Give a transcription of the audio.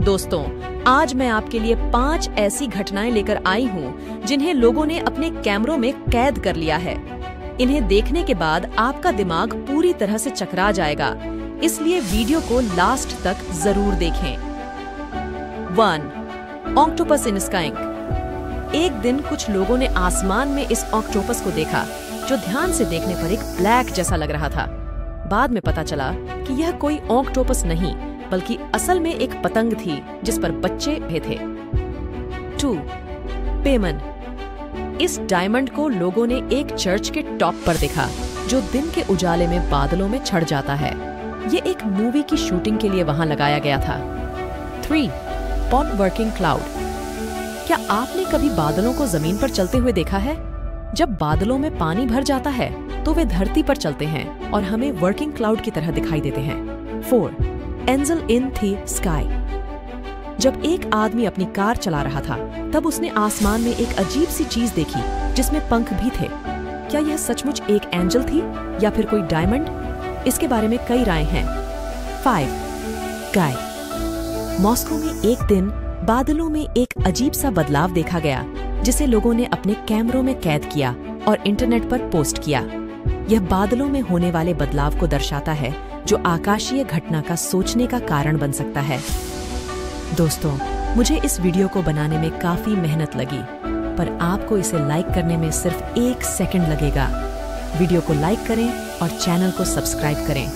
दोस्तों, आज मैं आपके लिए 5 ऐसी घटनाएं लेकर आई हूँ जिन्हें लोगों ने अपने कैमरों में कैद कर लिया है। इन्हें देखने के बाद आपका दिमाग पूरी तरह से चकरा जाएगा, इसलिए वीडियो को लास्ट तक जरूर देखें। 1. ऑक्टोपस इन स्काई। एक दिन कुछ लोगों ने आसमान में इस ऑक्टोपस को देखा, जो ध्यान से देखने पर एक ब्लैक जैसा लग रहा था। बाद में पता चला कि यह कोई ऑक्टोपस नहीं, बल्कि असल में एक पतंग थी जिस पर बच्चे भी थे। 2. पेमन। इस डायमंड को लोगों ने एक चर्च के टॉप पर देखा, जो दिन के उजाले में बादलों में छड़ जाता है। ये एक मूवी की शूटिंग के लिए वहां लगाया गया था। 3. Pot working cloud. क्या आपने कभी बादलों को जमीन पर चलते हुए देखा है? जब बादलों में पानी भर जाता है तो वे धरती पर चलते हैं और हमें वर्किंग क्लाउड की तरह दिखाई देते हैं। 4. Angel in the sky. जब एक आदमी अपनी कार चला रहा था, तब उसने आसमान में एक अजीब सी चीज देखी जिसमें पंख भी थे। क्या यह सचमुच एक एंजल थी या फिर कोई डायमंड? इसके बारे में कई राय हैं। 5. गाय। मॉस्को में एक दिन बादलों में एक अजीब सा बदलाव देखा गया, जिसे लोगों ने अपने कैमरों में कैद किया और इंटरनेट पर पोस्ट किया। यह बादलों में होने वाले बदलाव को दर्शाता है, जो आकाशीय घटना का सोचने का कारण बन सकता है। दोस्तों, मुझे इस वीडियो को बनाने में काफी मेहनत लगी, पर आपको इसे लाइक करने में सिर्फ 1 सेकंड लगेगा। वीडियो को लाइक करें और चैनल को सब्सक्राइब करें।